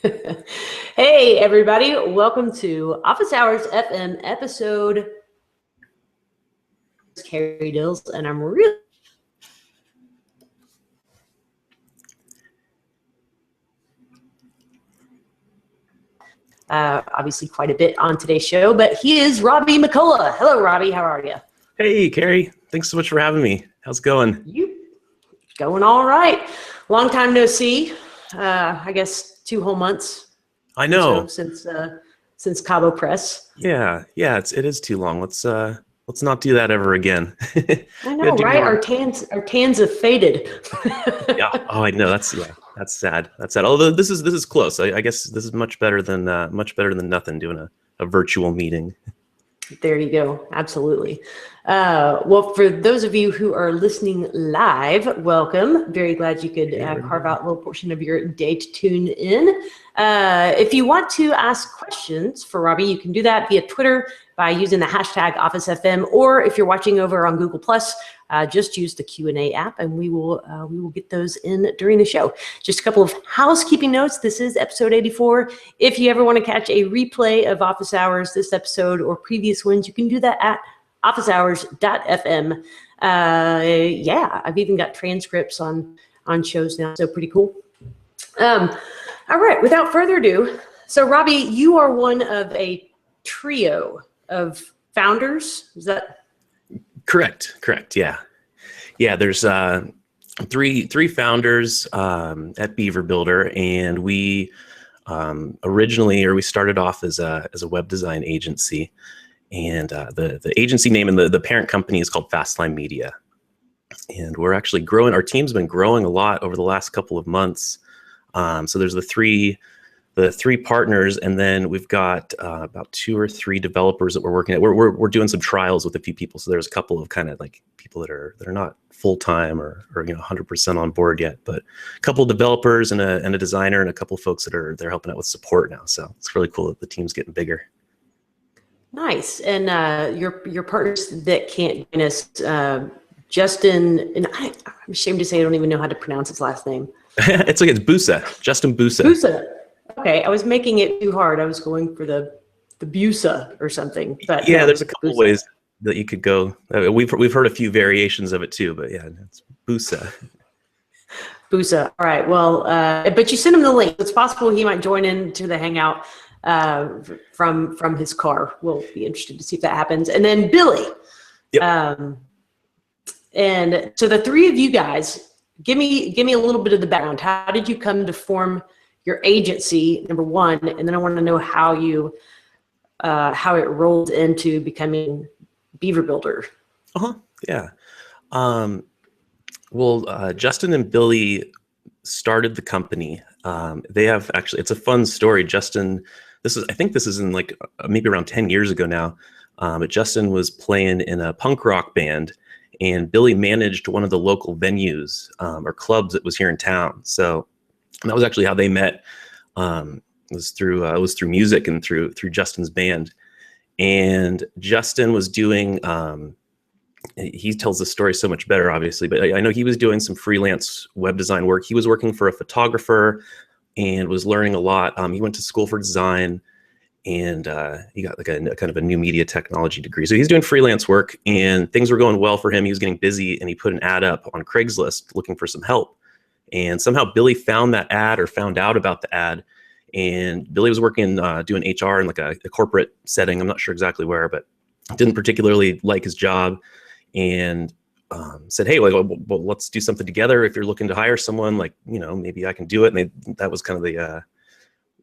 Hey, everybody. Welcome to Office Hours FM episode. Carrie Dills, and I'm really obviously quite a bit on today's show, but he is Robby McCullough. Hello, Robby. How are you? Hey, Carrie. Thanks so much for having me. How's it going? You going all right? Long time no see. I guess 2 whole months. I know. Since Cabo Press. Yeah, it is too long. Let's not do that ever again. I know, right? Our tans have faded. Yeah. Oh, I know. That's sad. That's sad. Although this is close. I guess this is much better than nothing. Doing a virtual meeting. There you go. Absolutely. Well, for those of you who are listening live, welcome. Very glad you could carve out a little portion of your day to tune in. If you want to ask questions for Robby, you can do that via Twitter by using the hashtag OfficeFM, or if you're watching over on Google+, just use the Q&A app, and we will get those in during the show. Just a couple of housekeeping notes. This is episode 84. If you ever want to catch a replay of Office Hours, this episode or previous ones, you can do that at officehours.fm. Yeah, I've even got transcripts on shows now, so pretty cool. All right, without further ado, so Robby, you are one of a trio of founders. Is that correct? Yeah. There's three founders at Beaver Builder, and we we started off as a web design agency, and the agency name and the parent company is called Fastline Media, and we're actually growing. Our team's been growing a lot over the last couple of months. So there's the three partners, and then we've got about 2 or 3 developers that we're working at. We're doing some trials with a few people. So there's a couple of kind of like people that are not full time or 100% on board yet, but a couple of developers and a designer and a couple of folks they're helping out with support now. So it's really cool that the team's getting bigger. Nice. And your partners that can't join us, Justin, and I'm ashamed to say I don't even know how to pronounce his last name. It's Busa, Justin Busa. Busa. Okay, I was making it too hard. I was going for the Busa or something. But yeah, no, there's a couple ways that you could go. We've heard a few variations of it too, but yeah, it's Busa. Busa. All right. Well, but you sent him the link. It's possible he might join into the Hangout from his car. We'll be interested to see if that happens. And then Billy. Yep. And so the 3 of you guys, give me a little bit of the background. How did you come to form your agency, number one, and then I want to know how it rolled into becoming Beaver Builder. Yeah. Well, Justin and Billy started the company. They have actually, it's a fun story. Justin, I think this is in like maybe around 10 years ago now. But Justin was playing in a punk rock band, and Billy managed one of the local venues or clubs that was here in town. So that was actually how they met. It was through music and through Justin's band. And Justin was doing, he tells the story so much better, obviously, but I know he was doing some freelance web design work. He was working for a photographer and was learning a lot. He went to school for design, and he got like a kind of a new media technology degree. So he's doing freelance work, and things were going well for him. He was getting busy, and he put an ad up on Craigslist looking for some help. And somehow Billy found that ad, or found out about the ad. And Billy was working, doing HR in like a corporate setting. I'm not sure exactly where, but didn't particularly like his job, and said, hey, well, let's do something together. If you're looking to hire someone, like, maybe I can do it. And that was kind of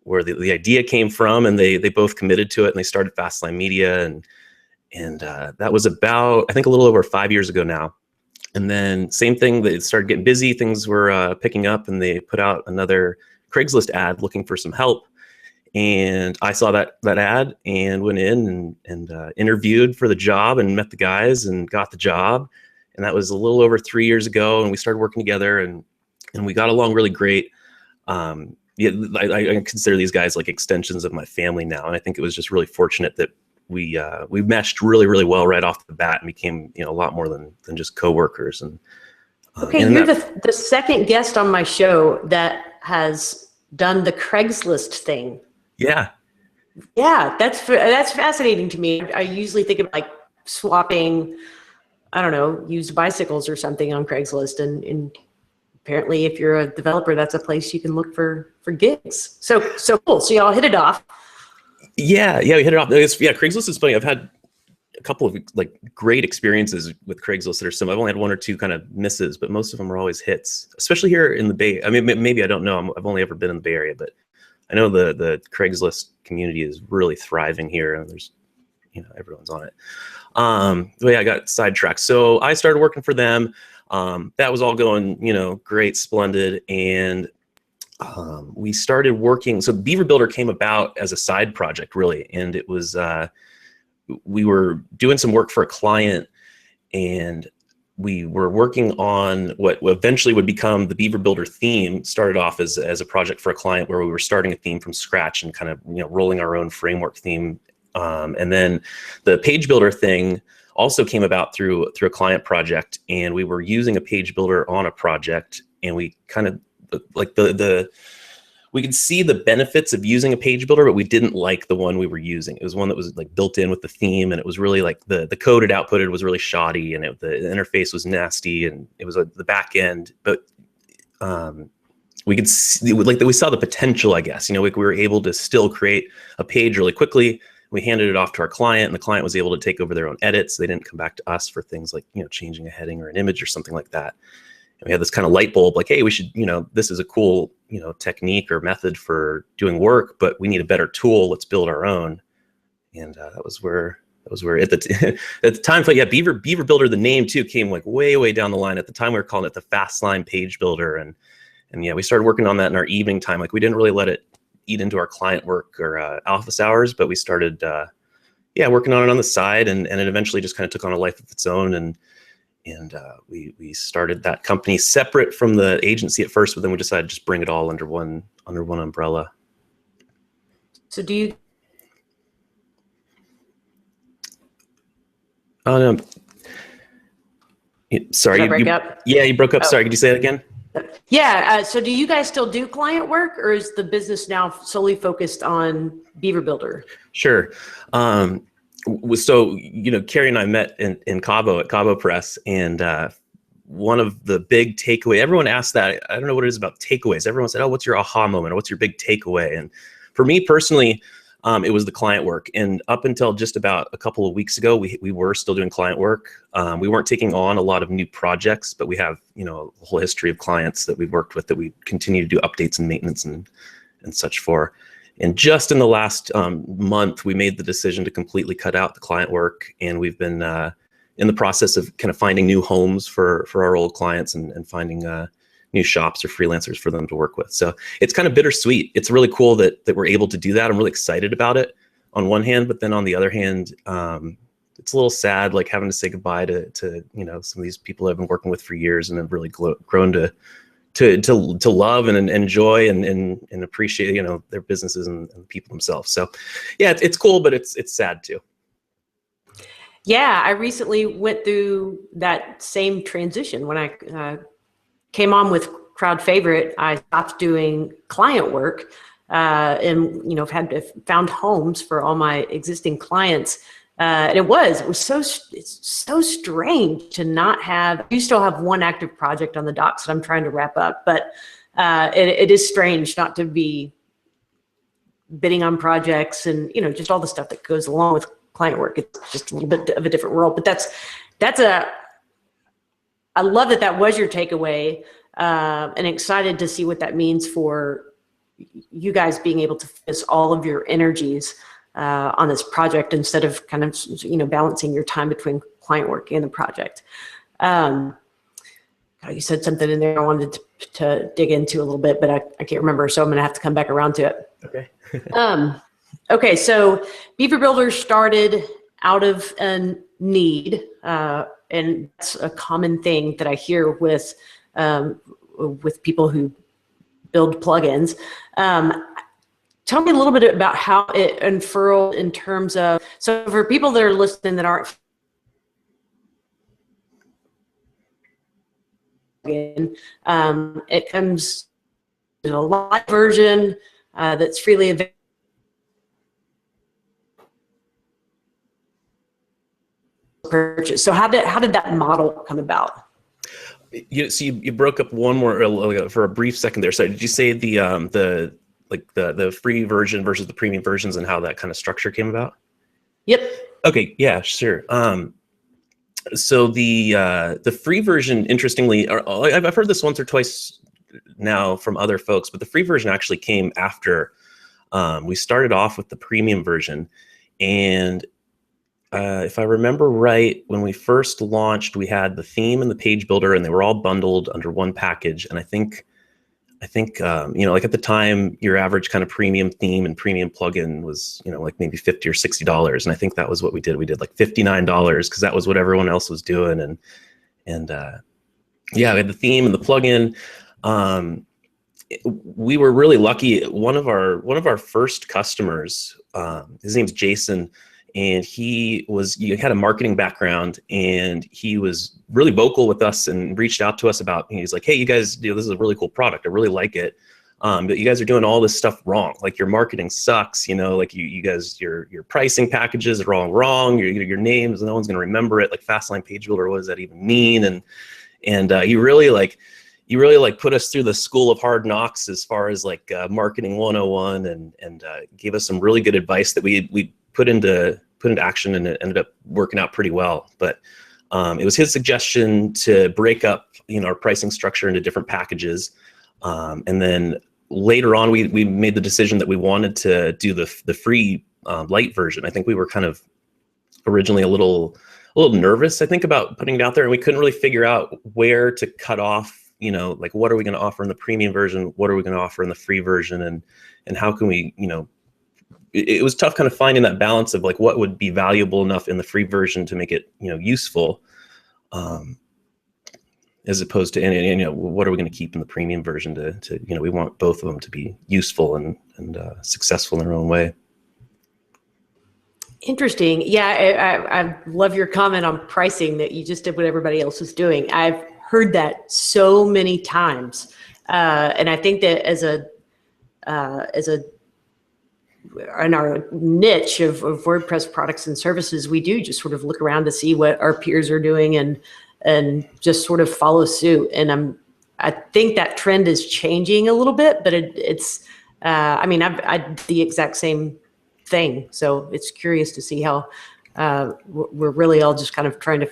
where the idea came from. And they both committed to it, and they started Fastline Media. And that was about, I think, a little over 5 years ago now. And then same thing, they started getting busy, things were picking up, and they put out another Craigslist ad looking for some help. And I saw that ad and went in and interviewed for the job and met the guys and got the job. And that was a little over 3 years ago, and we started working together, and we got along really great. Yeah, I consider these guys like extensions of my family now, and I think it was just really fortunate that we meshed really, really well right off the bat and became a lot more than just coworkers. And okay, you're the second guest on my show that has done the Craigslist thing. Yeah. Yeah, that's fascinating to me. I usually think of like swapping, I don't know, used bicycles or something on Craigslist, and apparently if you're a developer, that's a place you can look for gigs. So cool. So y'all hit it off. Yeah, we hit it off. Yeah, Craigslist is funny. I've had a couple of like great experiences with Craigslist that are similar. I've only had one or two kind of misses, but most of them are always hits, especially here in the Bay. I mean, maybe I don't know. I've only ever been in the Bay Area, but I know the Craigslist community is really thriving here, and there's, everyone's on it. But yeah, I got sidetracked. So I started working for them. That was all going, great, splendid. And we started working. So Beaver Builder came about as a side project, really. And it was, we were doing some work for a client, and we were working on what eventually would become the Beaver Builder theme. Started off as a project for a client where we were starting a theme from scratch and kind of rolling our own framework theme. And then the page builder thing also came about through a client project, and we were using a page builder on a project, and we kind of like we could see the benefits of using a page builder, but we didn't like the one we were using. It was one that was like built in with the theme, and it was really like the code it outputted was really shoddy, and the interface was nasty, and it was the back end. But we could see, like, we saw the potential, I guess. We were able to still create a page really quickly. We handed it off to our client, and the client was able to take over their own edits. They didn't come back to us for things like changing a heading or an image or something like that. And we had this kind of light bulb, like, hey, we should, this is a cool, technique or method for doing work, but we need a better tool. Let's build our own. And that was where at the time, yeah, Beaver Builder, the name too, came like way down the line. At the time, we were calling it the Fast Line Page Builder, and yeah, we started working on that in our evening time. Like, we didn't really let it eat into our client work or office hours, but we started, working on it on the side, and it eventually just kind of took on a life of its own. And we started that company separate from the agency at first, but then we decided to just bring it all under one umbrella. So do you? Oh no. Sorry, Did I break up? Yeah, you broke up. Oh. Sorry, could you say that again? Yeah. So do you guys still do client work, or is the business now solely focused on Beaver Builder? Sure. So, Carrie and I met in Cabo at Cabo Press, and one of the big takeaway, everyone asked that, I don't know what it is about takeaways. Everyone said, oh, what's your aha moment? Or what's your big takeaway? And for me personally, it was the client work. And up until just about a couple of weeks ago, we were still doing client work. We weren't taking on a lot of new projects, but we have, a whole history of clients that we've worked with that we continue to do updates and maintenance and such for. And just in the last month, we made the decision to completely cut out the client work, and we've been in the process of kind of finding new homes for our old clients and finding new shops or freelancers for them to work with. So it's kind of bittersweet. It's really cool that we're able to do that. I'm really excited about it on one hand, but then on the other hand, it's a little sad, like having to say goodbye to some of these people I've been working with for years and have really grown to love and enjoy and appreciate, their businesses and the people themselves. So yeah, it's cool, but it's sad too. Yeah, I recently went through that same transition. When I came on with Crowd Favorite, I stopped doing client work, and found homes for all my existing clients. And it was it's so strange to not have. You still have one active project on the docs that I'm trying to wrap up, but it is strange not to be bidding on projects and just all the stuff that goes along with client work. It's just a little bit of a different world. But I love that was your takeaway, and excited to see what that means for you guys being able to focus all of your energies on this project instead of kind of balancing your time between client work and the project. You said something in there I wanted to dig into a little bit, but I can't remember, so I'm going to have to come back around to it. Okay. Okay, so Beaver Builder started out of a need, and that's a common thing that I hear with people who build plugins. Tell me a little bit about how it unfurled in terms of, so for people that are listening that aren't it comes a light version that's freely available. Purchase. So how did that model come about? So you broke up one more for a brief second there. So did you say the free version versus the premium versions and how that kind of structure came about? Yep. Okay. Yeah. Sure. So the free version, interestingly, I've heard this once or twice now from other folks, but the free version actually came after we started off with the premium version, and if I remember right, when we first launched, we had the theme and the page builder, and they were all bundled under one package. And I think like at the time, your average kind of premium theme and premium plugin was, like maybe $50 or $60. And I think that was what we did. We did like $59 because that was what everyone else was doing. And yeah, we had the theme and the plugin. We were really lucky. One of our first customers, his name's Jason. And he had a marketing background, and he was really vocal with us and reached out to us about, he's like, hey, you guys, this is a really cool product. I really like it. But you guys are doing all this stuff wrong. Like your marketing sucks, like you guys, your pricing packages are all wrong. Your names, no one's going to remember it. Like Fastline Page Builder, what does that even mean? And you really put us through the school of hard knocks as far as like marketing 101 and gave us some really good advice that we put into action, and it ended up working out pretty well. But it was his suggestion to break up, our pricing structure into different packages. And then later on, we made the decision that we wanted to do the free light version. I think we were kind of originally a little nervous, I think, about putting it out there, and we couldn't really figure out where to cut off, like what are we going to offer in the premium version? What are we going to offer in the free version? And how can we, it was tough kind of finding that balance of like what would be valuable enough in the free version to make it, useful, as opposed to, what are we going to keep in the premium version to we want both of them to be useful and successful in their own way. Interesting. Yeah, I love your comment on pricing, that you just did what everybody else was doing. I've heard that so many times, and I think that as a in our niche of WordPress products and services, we do just sort of look around to see what our peers are doing and just sort of follow suit. And I think that trend is changing a little bit, but it's I did the exact same thing. So it's curious to see how we're really all just kind of trying to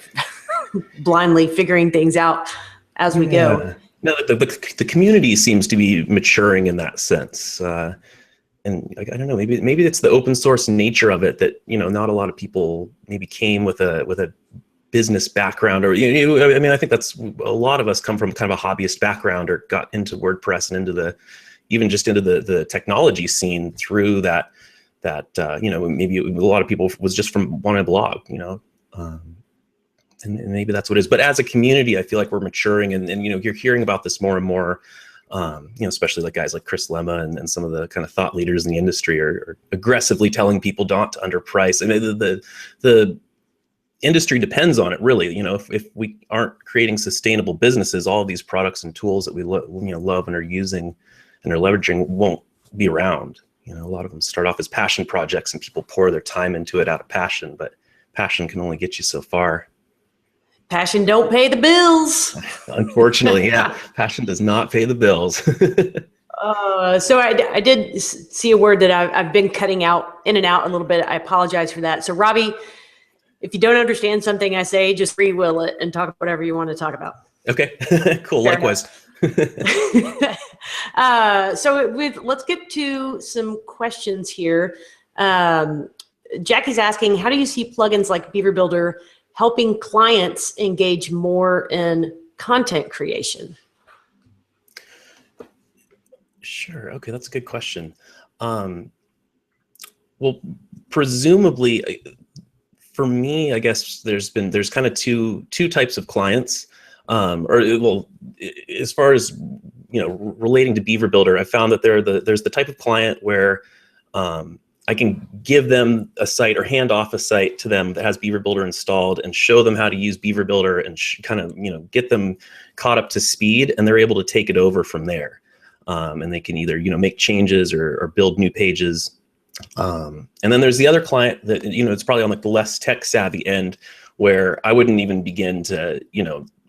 blindly figuring things out as we go. No, the community seems to be maturing in that sense. And I don't know, maybe it's the open source nature of it that, not a lot of people maybe came with a business background, or, I think that's, a lot of us come from kind of a hobbyist background or got into WordPress and into the technology scene through that, maybe a lot of people was just from wanting to blog, and maybe that's what it is. But as a community, I feel like we're maturing, and you're hearing about this more and more. Especially like guys like Chris Lemma and some of the kind of thought leaders in the industry are aggressively telling people not to underprice. I mean, the industry depends on it, really. If we aren't creating sustainable businesses, all of these products and tools that we love and are using and are leveraging won't be around. A lot of them start off as passion projects, and people pour their time into it out of passion, but passion can only get you so far. Passion don't pay the bills. Unfortunately, yeah. Passion does not pay the bills. So I did see a word that I've been cutting out in and out a little bit. I apologize for that. So Robby, if you don't understand something I say, just free will it and talk whatever you want to talk about. Okay, cool. Fair Likewise. Let's get to some questions here. Jackie's asking, how do you see plugins like Beaver Builder helping clients engage more in content creation? Sure. Okay, that's a good question. Well, presumably, for me, I guess there's kind of two types of clients. As far as relating to Beaver Builder, I found that there's the type of client where I can give them a site or hand off a site to them that has Beaver Builder installed and show them how to use Beaver Builder and kind of get them caught up to speed, and they're able to take it over from there. and they can either, make changes or build new pages. And then there's the other client that, it's probably on like the less tech savvy end, where I wouldn't even begin to,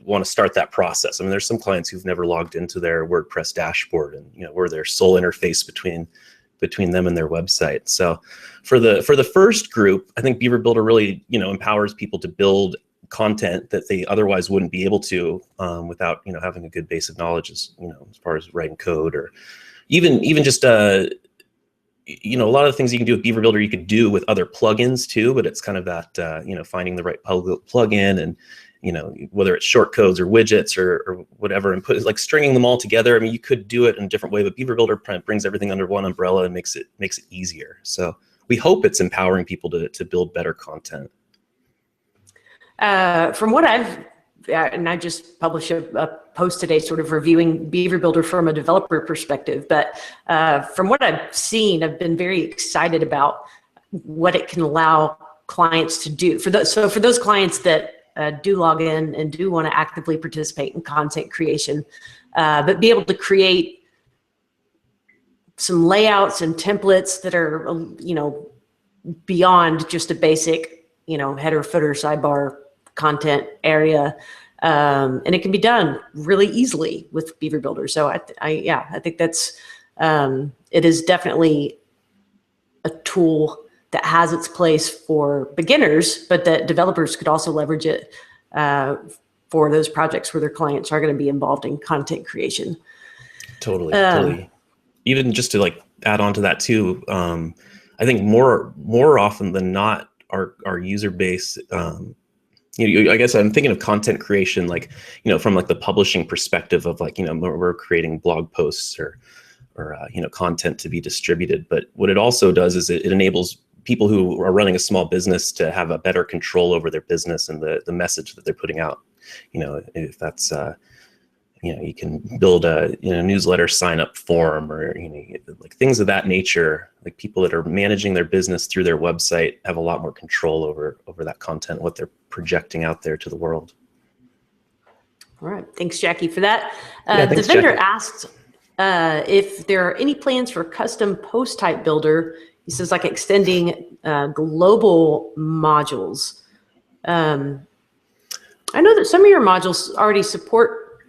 want to start that process. I mean, there's some clients who've never logged into their WordPress dashboard, and we're their sole interface between them and their website. So for the first group, I think Beaver Builder really, empowers people to build content that they otherwise wouldn't be able to without, having a good base of knowledge as far as writing code, or even just a lot of the things you can do with Beaver Builder, you could do with other plugins too, but it's kind of that, finding the right plugin, and, whether it's short codes or widgets or whatever, and stringing them all together. I mean, you could do it in a different way, but Beaver Builder brings everything under one umbrella and makes it easier. So we hope it's empowering people to build better content. From what and I just published a post today sort of reviewing Beaver Builder from a developer perspective, but from what I've seen, I've been very excited about what it can allow clients to do. For those clients that do log in and do want to actively participate in content creation, but be able to create some layouts and templates that are, beyond just a basic, header, footer, sidebar content area. And it can be done really easily with Beaver Builder. So I think that's, it is definitely a tool that has its place for beginners, but that developers could also leverage it for those projects where their clients are going to be involved in content creation. Totally. Even just to add on to that too, I think more often than not, our user base, I guess I'm thinking of content creation, from the publishing perspective of we're creating blog posts or content to be distributed. But what it also does is it enables people who are running a small business to have a better control over their business and the message that they're putting out. If that's, you can build a newsletter sign up form, or things of that nature. Like people that are managing their business through their website have a lot more control over that content, what they're projecting out there to the world. All right, thanks, Jackie, for that. Thanks, the vendor Jackie. asked if there are any plans for custom post type builder. He says extending global modules. I know that some of your modules already support,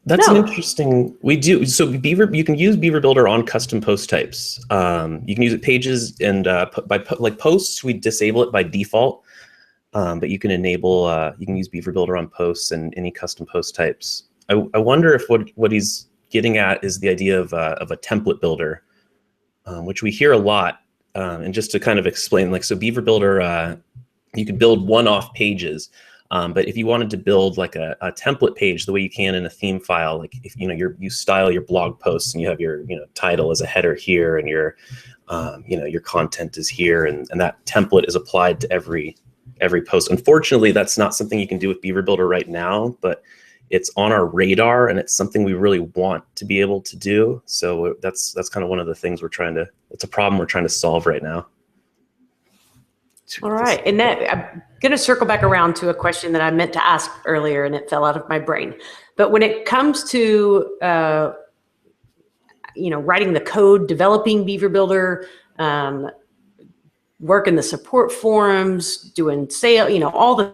That's an interesting, we do. So you can use Beaver Builder on custom post types. You can use it pages, and by posts, we disable it by default. But you can enable, you can use Beaver Builder on posts and any custom post types. I wonder if what he's getting at is the idea of a template builder, which we hear a lot. And just to kind of explain, so Beaver Builder, you could build one-off pages. But if you wanted to build a template page the way you can in a theme file, if you style your blog posts and you have your title as a header here, and your your content is here, and that template is applied to every post. Unfortunately, that's not something you can do with Beaver Builder right now, but it's on our radar, and it's something we really want to be able to do. So that's kind of one of the things it's a problem we're trying to solve right now. All right, and I'm going to circle back around to a question that I meant to ask earlier, and it fell out of my brain. But when it comes to writing the code, developing Beaver Builder, work in the support forums, doing sale, all the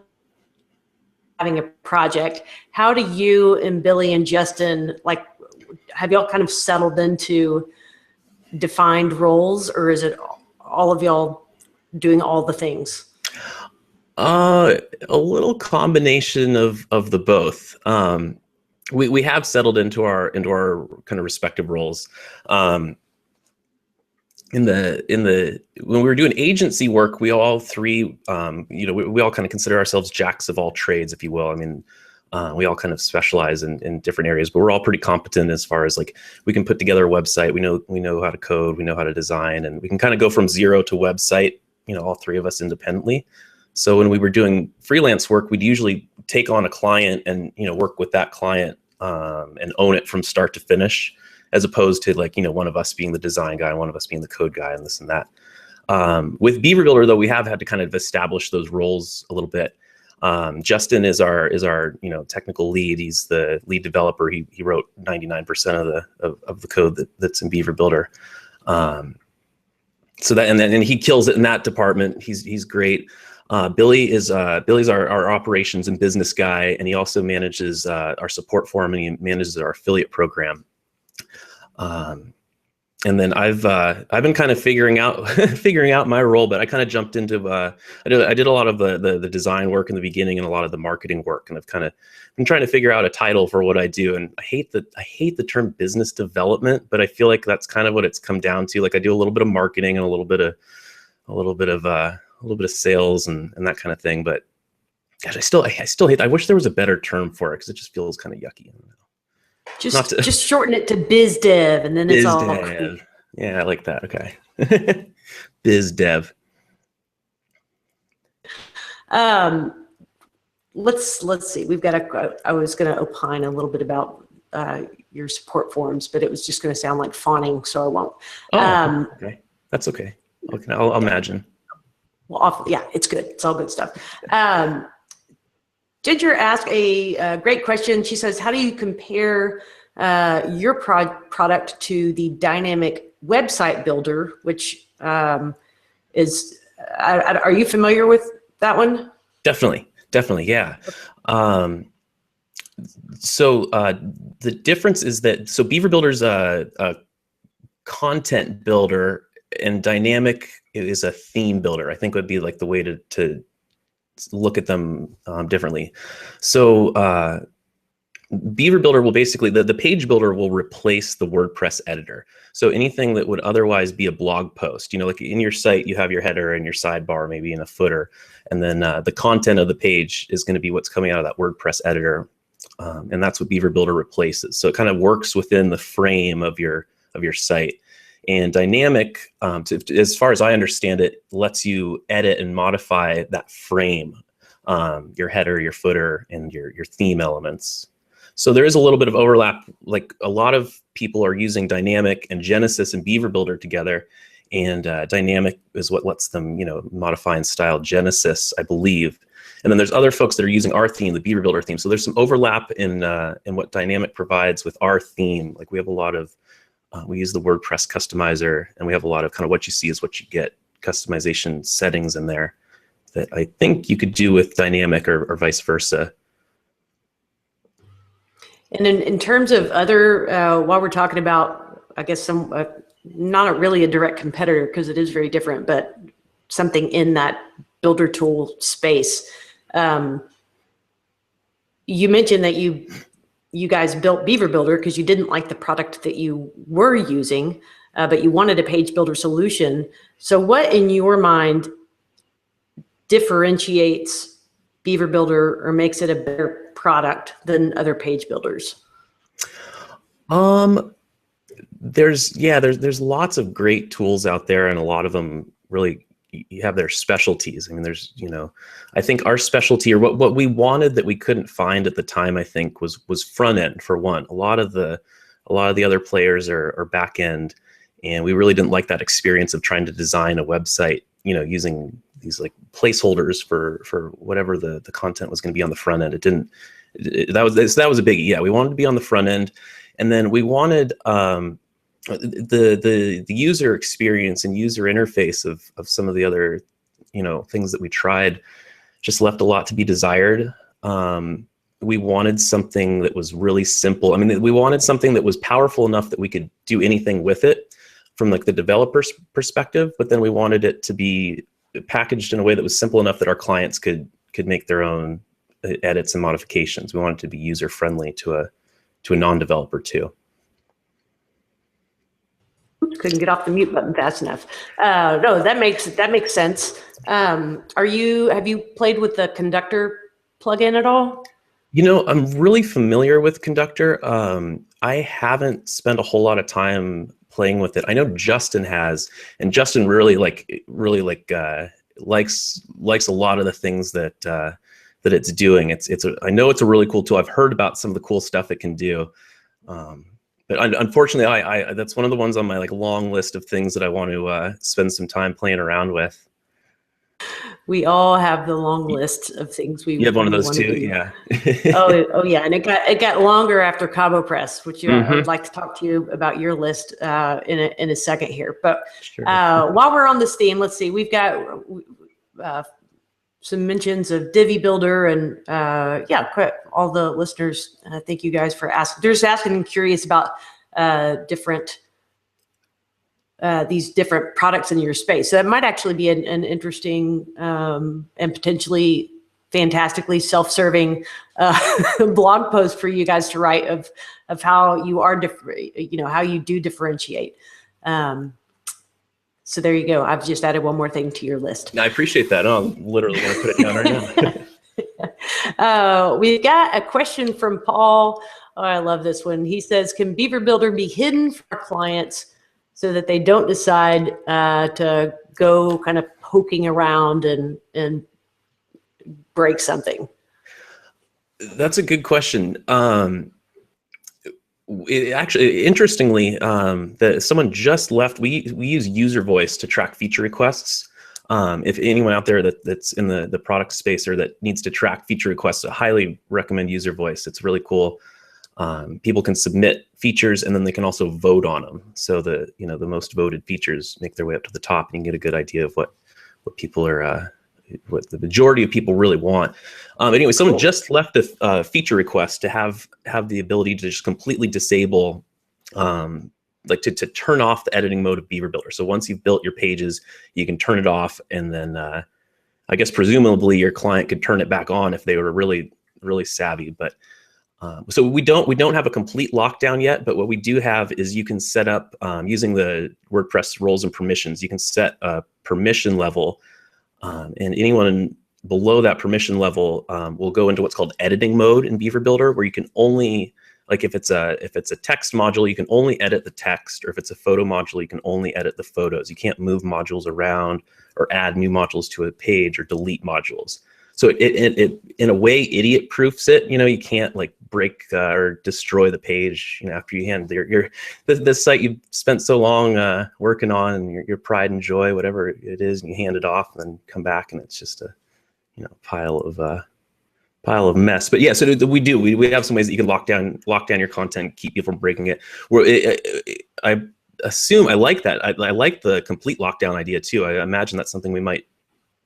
having a project, how do you and Billy and Justin, have y'all kind of settled into defined roles, or is it all of y'all doing all the things? A little combination of the both. We have settled into our kind of respective roles. When we were doing agency work, we all three, we all kind of consider ourselves jacks of all trades, if you will. I mean, we all kind of specialize in different areas, but we're all pretty competent as far as we can put together a website. We know how to code, we know how to design, and we can kind of go from zero to website, all three of us independently. So when we were doing freelance work, we'd usually take on a client and, work with that client and own it from start to finish, as opposed to one of us being the design guy and one of us being the code guy and this and that. With Beaver Builder, though, we have had to kind of establish those roles a little bit. Justin is our technical lead. He's the lead developer. He wrote 99% of the code that's in Beaver Builder. So that, and he kills it in that department. He's great. Billy's our operations and business guy, and he also manages our support forum, and he manages our affiliate program. And then I've been kind of figuring out my role, but I kind of jumped into I did a lot of the design work in the beginning and a lot of the marketing work, and I've kind of been trying to figure out a title for what I do. And I hate the term business development, but I feel like that's kind of what it's come down to. Like I do a little bit of marketing and a little bit of sales and that kind of thing. But gosh, I still hate. I wish there was a better term for it because it just feels kind of yucky. I don't know. Just shorten it to biz dev, and then it's all. Dev. Yeah, I like that. Okay, biz dev. Let's see. We've got I was going to opine a little bit about your support forums, but it was just going to sound like fawning, so I won't. Oh, okay, that's okay. Okay, I'll imagine. Well, yeah, it's good. It's all good stuff. Ginger asked a great question. She says, how do you compare your product to the dynamic website builder, which is, are you familiar with that one? Definitely, yeah. So the difference is that, so Beaver Builder's a content builder, and dynamic is a theme builder. I think would be like the way to look at them differently. So Beaver Builder will basically, the page builder will replace the WordPress editor. So anything that would otherwise be a blog post, like in your site, you have your header and your sidebar, maybe in a footer, and then the content of the page is going to be what's coming out of that WordPress editor. And that's what Beaver Builder replaces. So it kind of works within the frame of your site. And dynamic, as far as I understand it, lets you edit and modify that frame, your header, your footer, and your theme elements. So there is a little bit of overlap. Like a lot of people are using dynamic and Genesis and Beaver Builder together, and dynamic is what lets them, modify and style Genesis, I believe. And then there's other folks that are using our theme, the Beaver Builder theme. So there's some overlap in what dynamic provides with our theme. Like we have a lot of we use the WordPress customizer, and we have a lot of kind of what you see is what you get customization settings in there that I think you could do with dynamic or vice versa. And in terms of other, while we're talking about, I guess not really a direct competitor because it is very different, but something in that builder tool space. You mentioned that you guys built Beaver Builder because you didn't like the product that you were using, but you wanted a page builder solution. So what in your mind differentiates Beaver Builder or makes it a better product than other page builders? There's lots of great tools out there, and a lot of them really have their specialties. I mean, there's, I think our specialty, or what we wanted that we couldn't find at the time, I think was front end for one. A lot of the other players are back end, and we really didn't like that experience of trying to design a website, using these like placeholders for whatever the content was going to be on the front end. That was a biggie. Yeah, we wanted to be on the front end, and then we wanted the user experience and user interface of some of the other things that we tried just left a lot to be desired. We wanted something that was really simple. I mean, we wanted something that was powerful enough that we could do anything with it from like the developer's perspective, but then we wanted it to be packaged in a way that was simple enough that our clients could make their own edits and modifications. We wanted it to be user friendly to a non-developer too. Couldn't get off the mute button fast enough. No, that makes sense. Have you played with the Conductor plugin at all? I'm really familiar with Conductor. I haven't spent a whole lot of time playing with it. I know Justin has, and Justin really likes a lot of the things that it's doing. I know it's a really cool tool. I've heard about some of the cool stuff it can do. But unfortunately, that's one of the ones on my long list of things that I want to spend some time playing around with. We all have the long list of things we. You have one of those want too, to do. yeah. Oh yeah, and it got longer after Cabo Press, which I would Mhm. like to talk to you about your list in a second here. But Sure. while we're on this theme, let's see, we've got some mentions of Divi Builder and yeah, all the listeners. Thank you guys for asking. They're just asking and curious about these different products in your space. So that might actually be an interesting and potentially fantastically self-serving blog post for you guys to write of how you are how you do differentiate. So there you go. I've just added one more thing to your list. I appreciate that. Oh, I'm literally going to put it down right now. We've got a question from Paul. Oh, I love this one. He says, can Beaver Builder be hidden for clients so that they don't decide to go kind of poking around and break something? That's a good question. Actually, interestingly, that someone just left. We use user voice to track feature requests. If anyone out there that's in the product space or that needs to track feature requests, I highly recommend user voice. It's really cool. People can submit features and then they can also vote on them. So the most voted features make their way up to the top, and you can get a good idea of what people are. What the majority of people really want. Anyway, someone just left a feature request to have the ability to just completely disable, like to turn off the editing mode of Beaver Builder. So once you've built your pages, you can turn it off, and then I guess presumably your client could turn it back on if they were really savvy. But so we don't have a complete lockdown yet. But what we do have is you can set up using the WordPress roles and permissions. You can set a permission level. And anyone below that permission level will go into what's called editing mode in Beaver Builder, where you can only, like if it's a text module, you can only edit the text, or if it's a photo module, you can only edit the photos. You can't move modules around or add new modules to a page or delete modules. So it in a way idiot proofs it. You can't like break or destroy the page after you hand the site you've spent so long working on, and your pride and joy, whatever it is, and you hand it off and then come back and it's just a pile of mess. But yeah, so we have some ways that you can lock down your content, keep you from breaking it. I assume I like that. I like the complete lockdown idea too. I imagine that's something we might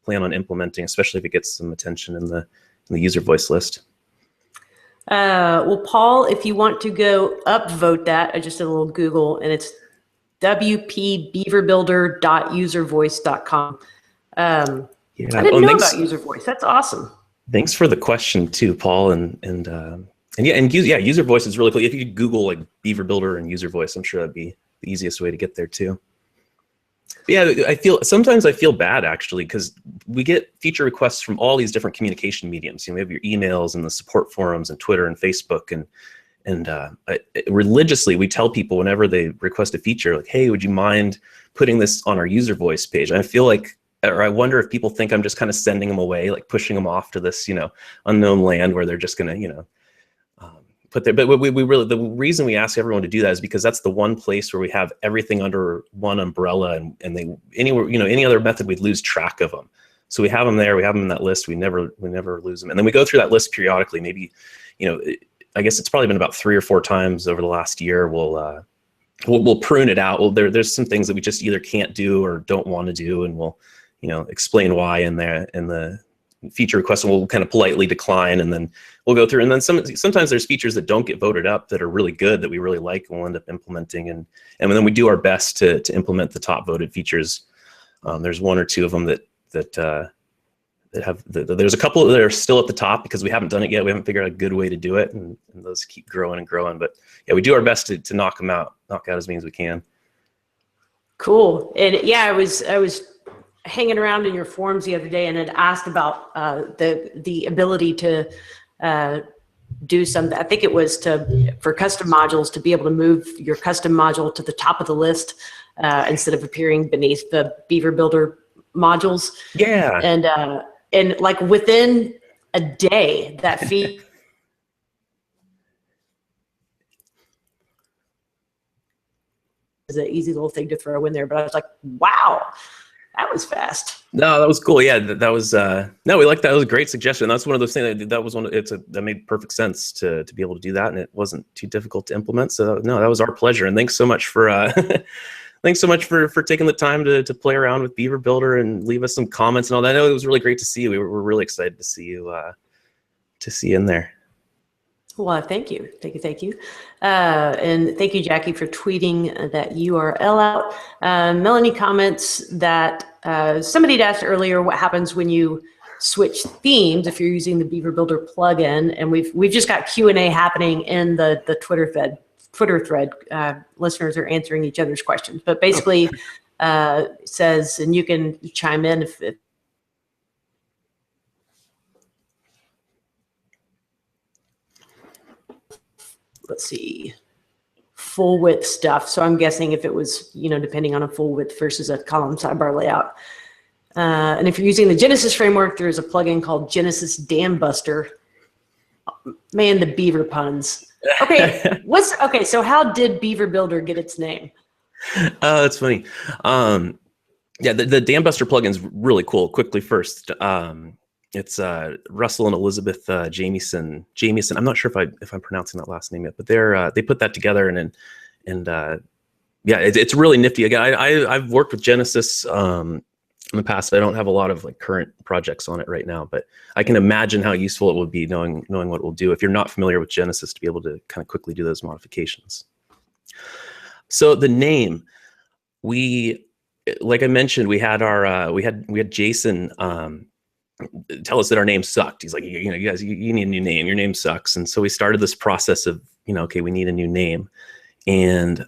plan on implementing, especially if it gets some attention in the user voice list. Well, Paul, if you want to go upvote that, I just did a little Google, and it's wpbeaverbuilder.uservoice.com. I didn't know about user voice. That's awesome. Thanks for the question too, Paul, and user voice is really cool. If you could Google like Beaver Builder and user voice, I'm sure that'd be the easiest way to get there too. Yeah, sometimes I feel bad actually, because we get feature requests from all these different communication mediums. We have your emails and the support forums and Twitter and Facebook, and religiously we tell people whenever they request a feature, like, hey, would you mind putting this on our user voice page? And I feel like, or I wonder if people think I'm just kind of sending them away, like pushing them off to this unknown land where they're just gonna put there. But we really, the reason we ask everyone to do that is because that's the one place where we have everything under one umbrella, and any other method we'd lose track of them. So we have them there, we have them in that list, we never lose them. And then we go through that list periodically. Maybe, I guess it's probably been about 3 or 4 times over the last year. We'll prune it out. Well, there's some things that we just either can't do or don't want to do, and we'll explain why in the feature request, and we'll kind of politely decline, and then we'll go through. And then sometimes there's features that don't get voted up that are really good, that we really like, and we'll end up implementing. And then we do our best to implement the top voted features. There's 1 or 2 of them that have there's a couple that are still at the top because we haven't done it yet. We haven't figured out a good way to do it, and those keep growing and growing. But yeah, we do our best to knock out as many as we can. Cool. And yeah, I was hanging around in your forums the other day and had asked about the ability to do something. I think it was for custom modules, to be able to move your custom module to the top of the list instead of appearing beneath the Beaver Builder modules. Yeah. And like within a day, that feed is an easy little thing to throw in there. But I was like, wow, that was fast. No, that was cool. Yeah, that was no, we like that. That was a great suggestion. That's one of those things that was one. That made perfect sense to be able to do that, and it wasn't too difficult to implement. So no, that was our pleasure. And thanks so much for thanks so much for taking the time to play around with Beaver Builder and leave us some comments and all that. I know it was really great to see you. We're really excited to see you in there. Well, thank you. Thank you. And thank you, Jackie, for tweeting that URL out. Melanie comments that somebody had asked earlier what happens when you switch themes if you're using the Beaver Builder plugin, and we've just got Q&A happening in the Twitter thread. Listeners are answering each other's questions, but basically says, and you can chime in if let's see, full width stuff. So I'm guessing if it was, depending on a full width versus a column sidebar layout. And if you're using the Genesis framework, there's a plugin called Genesis Dam Buster. Man, the beaver puns. Okay, so how did Beaver Builder get its name? Oh, that's funny. Yeah, the Dam Buster plugin is really cool. Quickly first, it's Russell and Elizabeth Jamieson. I'm not sure if I'm pronouncing that last name yet, but they put that together and yeah, it's really nifty. Again, I've worked with Genesis in the past. I don't have a lot of current projects on it right now, but I can imagine how useful it would be knowing what it will do if you're not familiar with Genesis to be able to kind of quickly do those modifications. So the name, like I mentioned, we had Jason tell us that our name sucked. He's like, you guys, you need a new name. Your name sucks. And so we started this process of, okay, we need a new name. And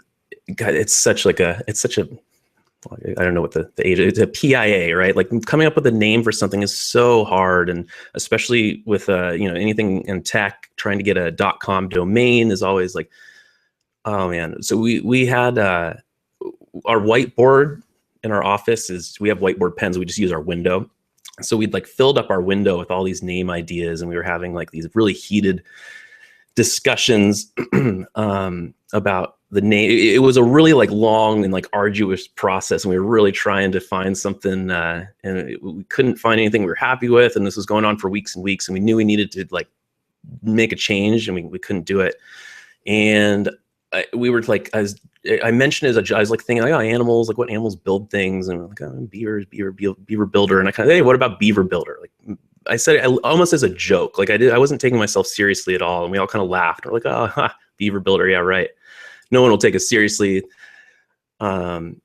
God, it's such a, I don't know what the age, it's a PIA, right? Like coming up with a name for something is so hard. And especially with, anything in tech, trying to get a .com domain is always like, oh man. So we had our whiteboard in our office we have whiteboard pens. We just use our window. So we'd filled up our window with all these name ideas, and we were having these really heated discussions about the name. It was a really long and arduous process, and we were really trying to find something, and we couldn't find anything we were happy with. And this was going on for weeks and weeks, and we knew we needed to make a change, and we couldn't do it. And we were as I mentioned, I was thinking animals, what animals build things, and beavers, Beaver Builder, and I kind of, hey, what about Beaver Builder? I said it almost as a joke, I wasn't taking myself seriously at all, and we all kind of laughed. We're oh, Beaver Builder, yeah, right. No one will take us seriously. But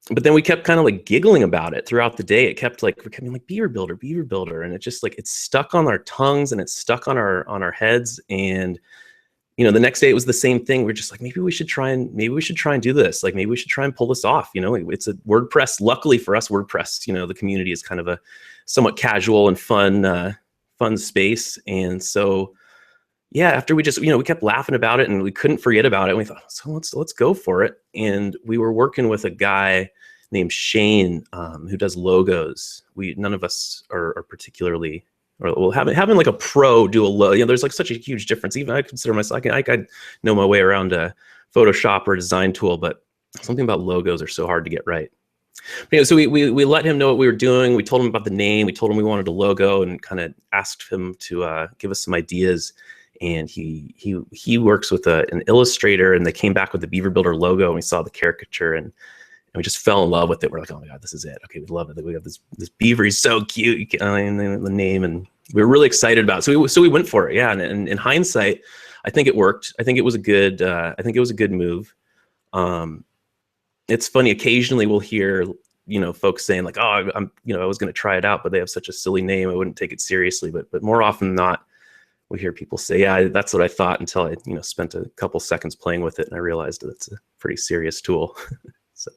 then we kept kind of giggling about it throughout the day. It kept we're coming Beaver Builder, and it just it's stuck on our tongues and it's stuck on our heads. And the next day it was the same thing. We're just maybe we should try and do this. Maybe we should try and pull this off. It's a WordPress. Luckily for us, WordPress, the community is kind of a somewhat casual and fun space. And so, yeah, after we just, we kept laughing about it and we couldn't forget about it. And we thought, so let's go for it. And we were working with a guy named Shane who does logos. None of us are particularly, or having a pro do a logo, there's such a huge difference. Even I consider myself, I know my way around a Photoshop or a design tool, but something about logos are so hard to get right. But, so we let him know what we were doing. We told him about the name. We told him we wanted a logo, and kind of asked him to give us some ideas. And he works with an illustrator, and they came back with the Beaver Builder logo, and we saw the caricature, and we just fell in love with it. We're oh my God, this is it. Okay, we love it. We have this beaver. He's so cute. And the name, and we were really excited about it. So we went for it. Yeah, and in hindsight, I think it worked. I think it was a good. Move. It's funny. Occasionally, we'll hear folks saying oh, I was going to try it out, but they have such a silly name, I wouldn't take it seriously. But more often than not, we hear people say, yeah, that's what I thought, until I spent a couple seconds playing with it, and I realized that it's a pretty serious tool. So.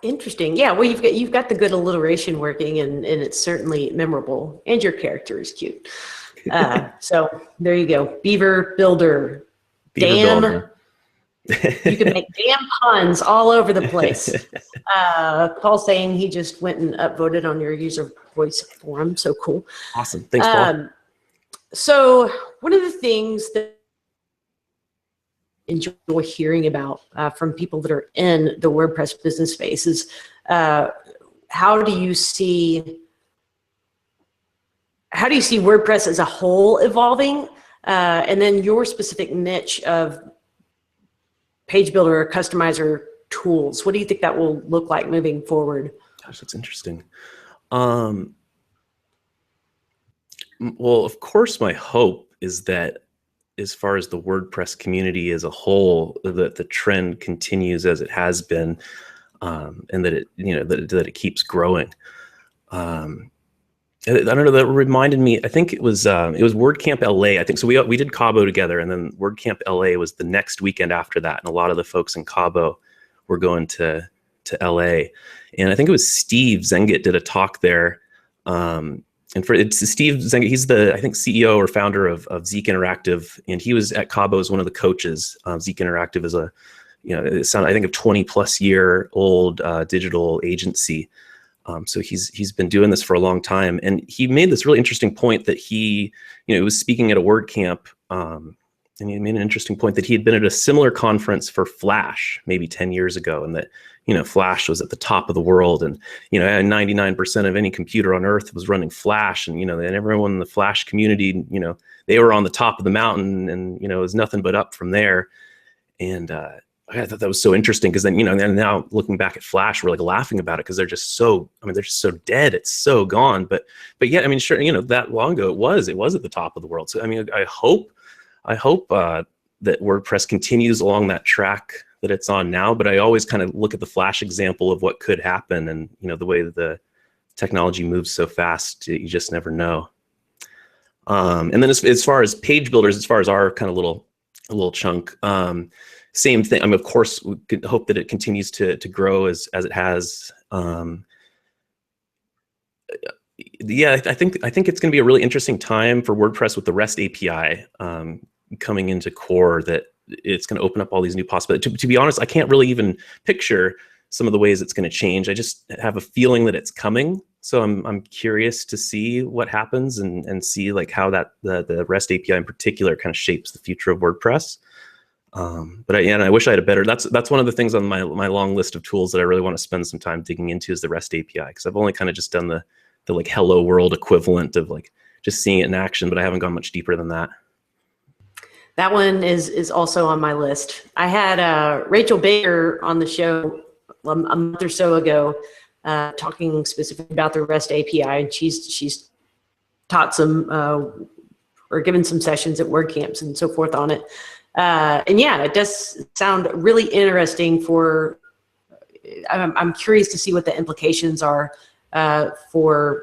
Interesting. Yeah, well, you've got the good alliteration working, and it's certainly memorable, and your character is cute. So there you go. Beaver Builder. Builder. You can make damn puns all over the place. Paul saying he just went and upvoted on your user voice forum. So cool. Awesome. Thanks, Paul. So one of the things that enjoy hearing about from people that are in the WordPress business space is how do you see WordPress as a whole evolving, and then your specific niche of page builder or customizer tools? What do you think that will look like moving forward? Gosh, that's interesting. Well, of course, my hope is that as far as the WordPress community as a whole, that the trend continues as it has been, and that it, that it keeps growing. I don't know, that reminded me, I think it was WordCamp LA. I think so. We did Cabo together, and then WordCamp LA was the next weekend after that. And a lot of the folks in Cabo were going to LA. And I think it was Steve Zengit did a talk there. And it's Steve Zengit, he's the, I think, CEO or founder of Zeek Interactive. And he was at Cabo as one of the coaches. Zeek Interactive is a, I think, a 20-plus-year-old digital agency. So he's been doing this for a long time, and he made this really interesting point that he was speaking at a WordCamp, and he made an interesting point that he had been at a similar conference for Flash maybe 10 years ago, and that Flash was at the top of the world, and 99% of any computer on earth was running Flash, and and everyone in the Flash community, they were on the top of the mountain, and it was nothing but up from there. And I thought that was so interesting, because then, and now looking back at Flash, we're like laughing about it because they're just so, they're just so dead. It's so gone. But yet, sure, that long ago it was at the top of the world. So, I hope that WordPress continues along that track that it's on now. But I always kind of look at the Flash example of what could happen, and the way that the technology moves so fast, you just never know. And then as far as page builders, as far as our kind of little chunk. Same thing. Of course, we could hope that it continues to grow as it has. Yeah, I think it's going to be a really interesting time for WordPress with the REST API coming into core. That it's going to open up all these new possibilities. To be honest, I can't really even picture some of the ways it's going to change. I just have a feeling that it's coming. So I'm curious to see what happens and see like how that the REST API in particular kind of shapes the future of WordPress. But I wish I had a better, that's one of the things on my long list of tools that I really want to spend some time digging into is the REST API, because I've only kind of just done the like hello world equivalent of like just seeing it in action, but I haven't gone much deeper than that. That one is also on my list. I had Rachel Baker on the show a month or so ago, talking specifically about the REST API, and she's taught some or given some sessions at WordCamps and so forth on it. And yeah, it does sound really interesting for, I'm curious to see what the implications are for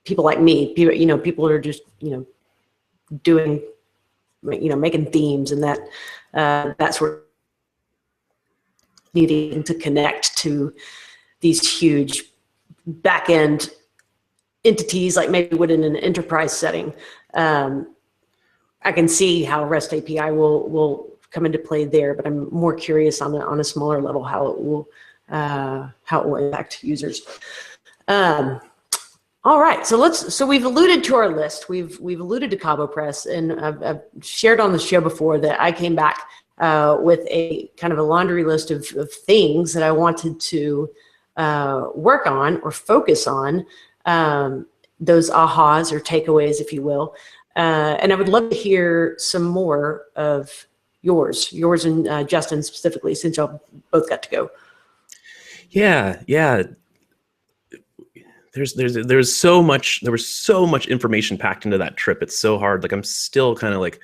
people like me, people that are just, doing, making themes and that sort of needing to connect to these huge back-end entities like maybe would in an enterprise setting. I can see how REST API will come into play there, but I'm more curious on a smaller level how it will impact users. All right, so we've alluded to our list. We've alluded to CaboPress, and I've shared on the show before that I came back with a kind of a laundry list of things that I wanted to work on or focus on, those ahas or takeaways, if you will. And I would love to hear some more of yours and Justin specifically, since y'all both got to go. Yeah. There was so much information packed into that trip. It's so hard. Like I'm still kind of like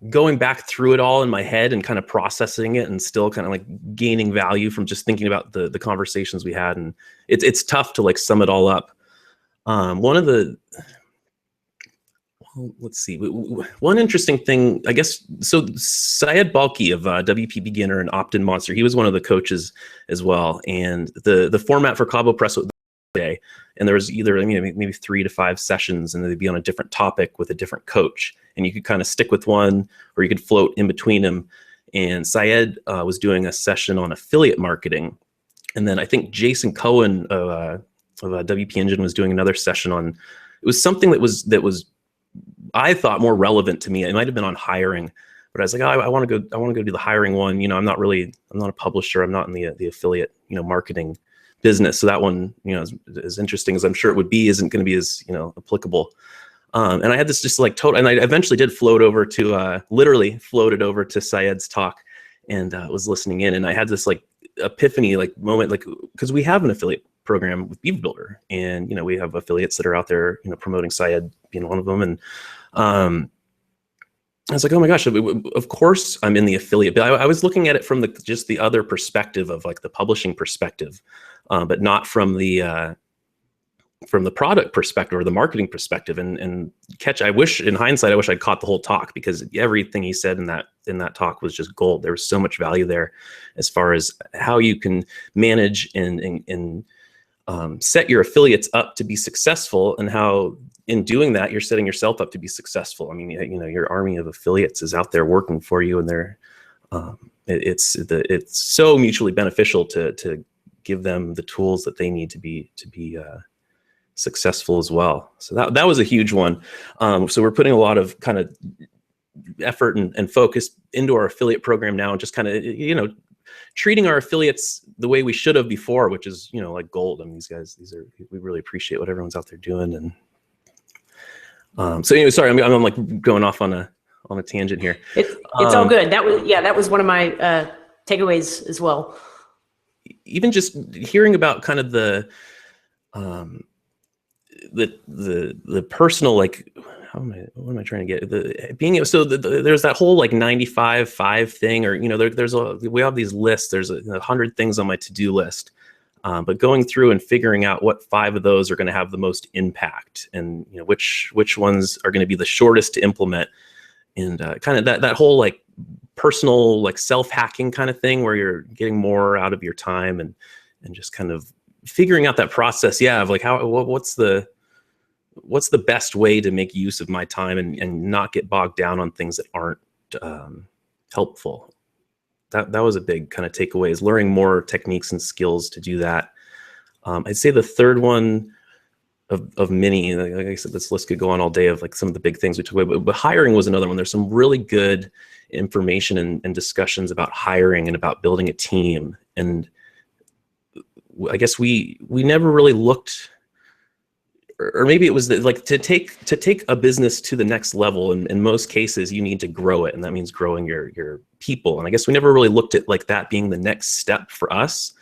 going back through it all in my head and kind of processing it, and still kind of like gaining value from just thinking about the conversations we had. And it's tough to like sum it all up. Let's see. One interesting thing, I guess, so Syed Balki of WP Beginner and Opt-in Monster, he was one of the coaches as well. And the format for CaboPress was day, and there was either maybe 3 to 5 sessions, and they'd be on a different topic with a different coach, and you could kind of stick with one, or you could float in between them. And Syed was doing a session on affiliate marketing, and then I think Jason Cohen of WP Engine was doing another session on, it was something that was I thought more relevant to me. It might have been on hiring, but I was like, oh, I want to go do the hiring one. I'm not a publisher. I'm not in the affiliate, marketing business. So that one, as interesting as I'm sure it would be, isn't going to be as, applicable. And I had this just like total, and I eventually did literally floated over to Syed's talk and was listening in. And I had this like epiphany, like moment, like, because we have an affiliate program with Beaver Builder, and, we have affiliates that are out there, promoting, Syed being one of them. And I was like, oh my gosh, of course I'm in the affiliate. But I was looking at it from just the other perspective of like the publishing perspective, but not from the product perspective or the marketing perspective. And I wish in hindsight, I'd caught the whole talk, because everything he said in that talk was just gold. There was so much value there as far as how you can manage and set your affiliates up to be successful, and how in doing that, you're setting yourself up to be successful. I mean, your army of affiliates is out there working for you, and it's so mutually beneficial to give them the tools that they need to be successful as well. So that was a huge one. So we're putting a lot of kind of effort and focus into our affiliate program now, and just kind of, treating our affiliates the way we should have before, which is, like gold. I mean, we really appreciate what everyone's out there doing. And so anyway, sorry, I'm like going off on a tangent here. It's all good. That was one of my takeaways as well. Even just hearing about kind of the personal, like, what am I trying to get? There's that whole like 95-5 thing, or, we have these lists, there's 100 things on my to-do list. But going through and figuring out what 5 of those are going to have the most impact, and which ones are going to be the shortest to implement, and kind of that whole like personal, like self-hacking kind of thing, where you're getting more out of your time, and just kind of figuring out that process, of like what's the best way to make use of my time and not get bogged down on things that aren't helpful. That was a big kind of takeaway, is learning more techniques and skills to do that. I'd say the third one of many, like I said, this list could go on all day of like some of the big things we took away, but hiring was another one. There's some really good information and discussions about hiring and about building a team. And I guess we never really looked, or maybe it was like to take a business to the next level. And in most cases, you need to grow it, and that means growing your people. And I guess we never really looked at like that being the next step for us.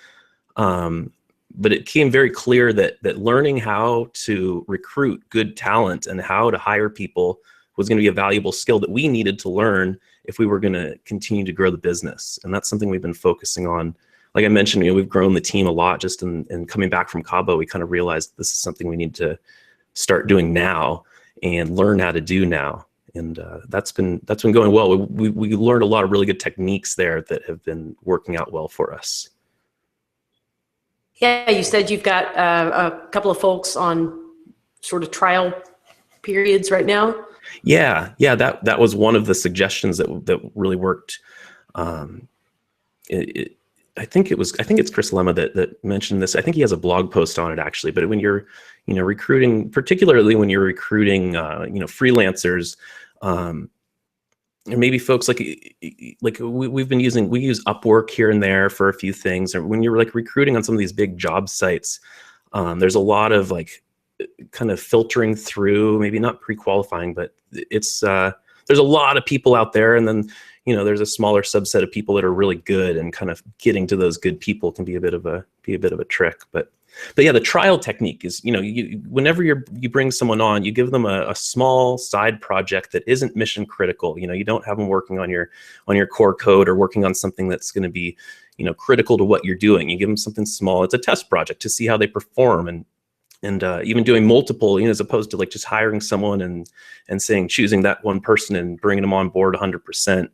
But it became very clear that learning how to recruit good talent and how to hire people was going to be a valuable skill that we needed to learn if we were going to continue to grow the business. And that's something we've been focusing on. Like I mentioned, we've grown the team a lot just in coming back from Cabo. We kind of realized this is something we need to start doing now and learn how to do now. And that's been going well. We learned a lot of really good techniques there that have been working out well for us. Yeah, you said you've got a couple of folks on sort of trial periods right now. Yeah, that was one of the suggestions that really worked. I think it's Chris Lemma that mentioned this. I think he has a blog post on it actually. But when you're, recruiting, particularly when you're recruiting, freelancers, maybe folks like we use Upwork here and there for a few things. Or when you're like recruiting on some of these big job sites, there's a lot of like kind of filtering through, maybe not pre-qualifying, but it's there's a lot of people out there, and then there's a smaller subset of people that are really good, and kind of getting to those good people can be a bit of a trick. But yeah, the trial technique is, whenever you bring someone on, you give them a small side project that isn't mission critical. You don't have them working on your core code or working on something that's going to be, critical to what you're doing. You give them something small. It's a test project to see how they perform, and even doing multiple, as opposed to like just hiring someone and choosing that one person and bringing them on board 100%.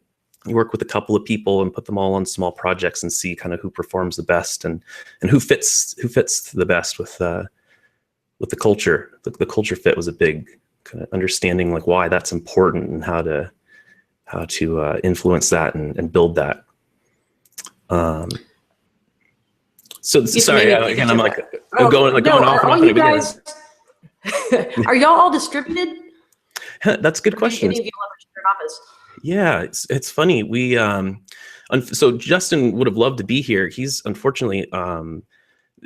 You work with a couple of people and put them all on small projects and see kind of who performs the best and who fits the best with the culture. The culture fit was a big kind of understanding, like why that's important and how to influence that and build that. So sorry, again, I'm like going off and off. You guys, are y'all all distributed? That's a good question. Any of you leverage your office? Yeah, it's funny. So Justin would have loved to be here. He's unfortunately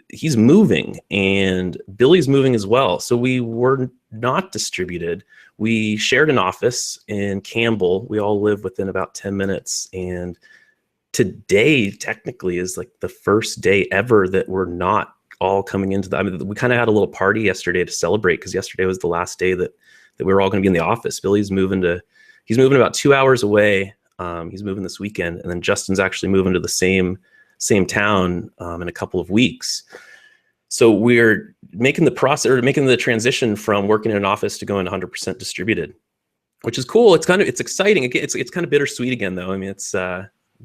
he's moving, and Billy's moving as well. So we were not distributed. We shared an office in Campbell. We all live within about 10 minutes. And today technically is like the first day ever that we're not all coming into I mean, we kind of had a little party yesterday to celebrate, because yesterday was the last day that we were all going to be in the office. Billy's he's moving about 2 hours away. He's moving this weekend, and then Justin's actually moving to the same town in a couple of weeks. So we're making the transition from working in an office to going 100% distributed, which is cool. It's exciting. It's kind of bittersweet again, though. I mean, it's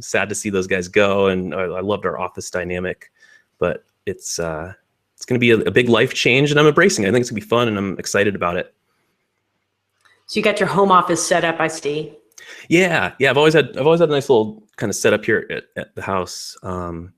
sad to see those guys go, and I loved our office dynamic, but it's going to be a big life change, and I'm embracing it. I think it's going to be fun, and I'm excited about it. So you got your home office set up, I see. Yeah. I've always had a nice little kind of setup here at the house. I'm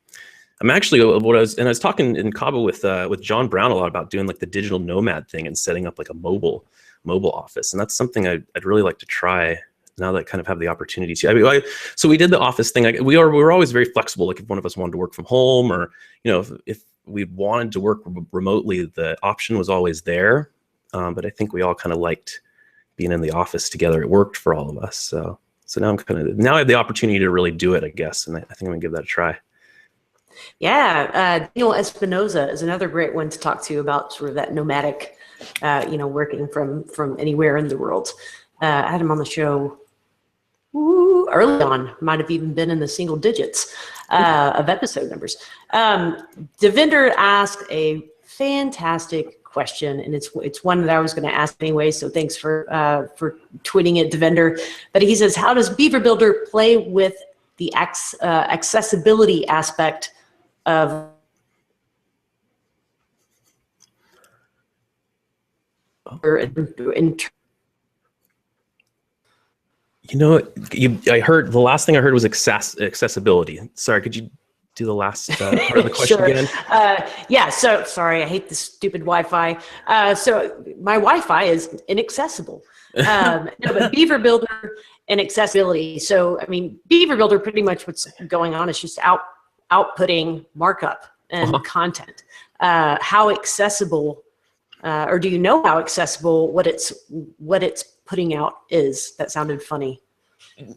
actually I was talking in Cabo with John Brown a lot about doing like the digital nomad thing and setting up like a mobile office, and that's something I'd really like to try now that I kind of have the opportunity to. I mean, so we did the office thing. We were always very flexible. Like if one of us wanted to work from home, or if we wanted to work remotely, the option was always there. But I think we all kind of liked being in the office together. It worked for all of us. So now I have the opportunity to really do it, I guess, and I think I'm gonna give that a try. Yeah, Daniel Espinoza is another great one to talk to about sort of that nomadic, working from anywhere in the world. I had him on the show early on, might have even been in the single digits of episode numbers. Devender asked a fantastic question, and it's one that I was going to ask anyway, so thanks for tweeting it, Devender. But he says, how does Beaver Builder play with the accessibility aspect of I heard the last thing I heard was accessibility. Sorry, could you do the last part of the question Sure. again? Yeah, so sorry, I hate this stupid Wi-Fi. So my Wi-Fi is inaccessible. No, but Beaver Builder and accessibility. So, I mean, Beaver Builder, pretty much what's going on is just outputting markup and content. How accessible, or do you know how accessible what it's putting out is? That sounded funny.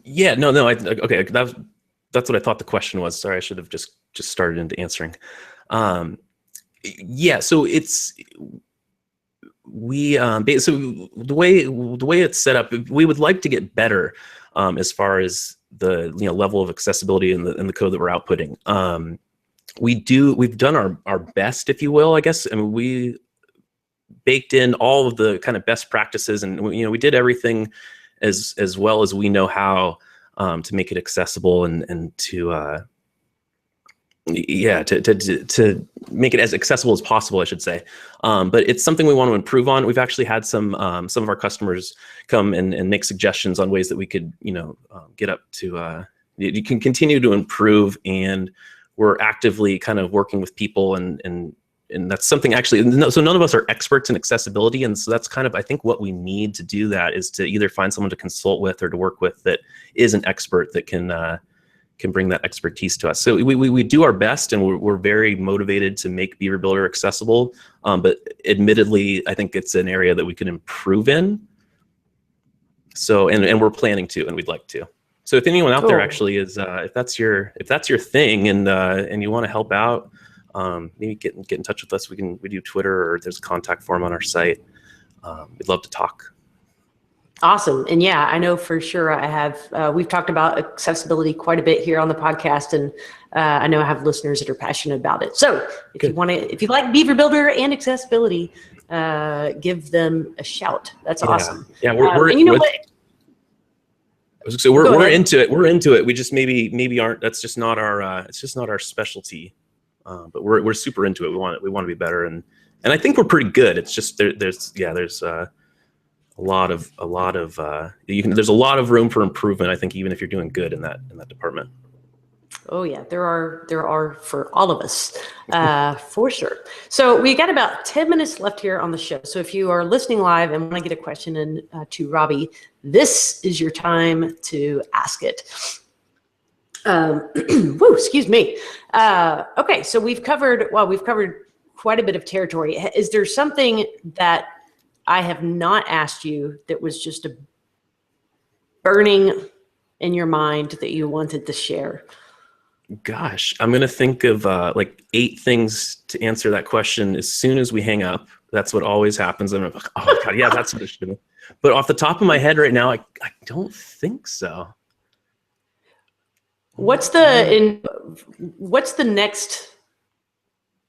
Yeah, no. Okay, that's what I thought the question was. Sorry, I should have just started into answering. Yeah, so so the way it's set up, we would like to get better as far as the level of accessibility in the code that we're outputting. We've done our best, if you will, I guess. I mean, we baked in all of the kind of best practices, and we did everything as well as we know how to make it accessible and to make it as accessible as possible, I should say. But it's something we want to improve on. We've actually had some of our customers come and make suggestions on ways that we could get up to you can continue to improve, and we're actively kind of working with people and that's something actually, so none of us are experts in accessibility. And so that's kind of, I think what we need to do that is to either find someone to consult with or to work with that is an expert that can bring that expertise to us. So we do our best, and we're very motivated to make Beaver Builder accessible. But admittedly, I think it's an area that we can improve in. So, and we're planning to, and we'd like to. So if anyone out there actually is, if that's your thing, and you want to help out, maybe get in touch with us. We do Twitter, or there's a contact form on our site. We'd love to talk. Awesome. And yeah, I know for sure I have, we've talked about accessibility quite a bit here on the podcast, and I know I have listeners that are passionate about it. So if you like Beaver Builder and accessibility, give them a shout. That's awesome. Yeah, we're into it. We're into it. We just maybe aren't, that's just not our, it's just not our specialty. But we're super into it. We want to be better, and I think we're pretty good. It's just there's a lot of there's a lot of room for improvement, I think, even if you're doing good in that department. Oh yeah, there are for all of us, for sure. So we got about 10 minutes left here on the show. So if you are listening live and want to get a question in to Robby, this is your time to ask it. Whoa, excuse me. Okay, so we've covered quite a bit of territory. Is there something that I have not asked you that was just a burning in your mind that you wanted to share? Gosh, I'm going to think of like 8 things to answer that question as soon as we hang up. That's what always happens. I'm like, oh God, yeah, that's what it should be. But off the top of my head right now, I don't think so. What's the next,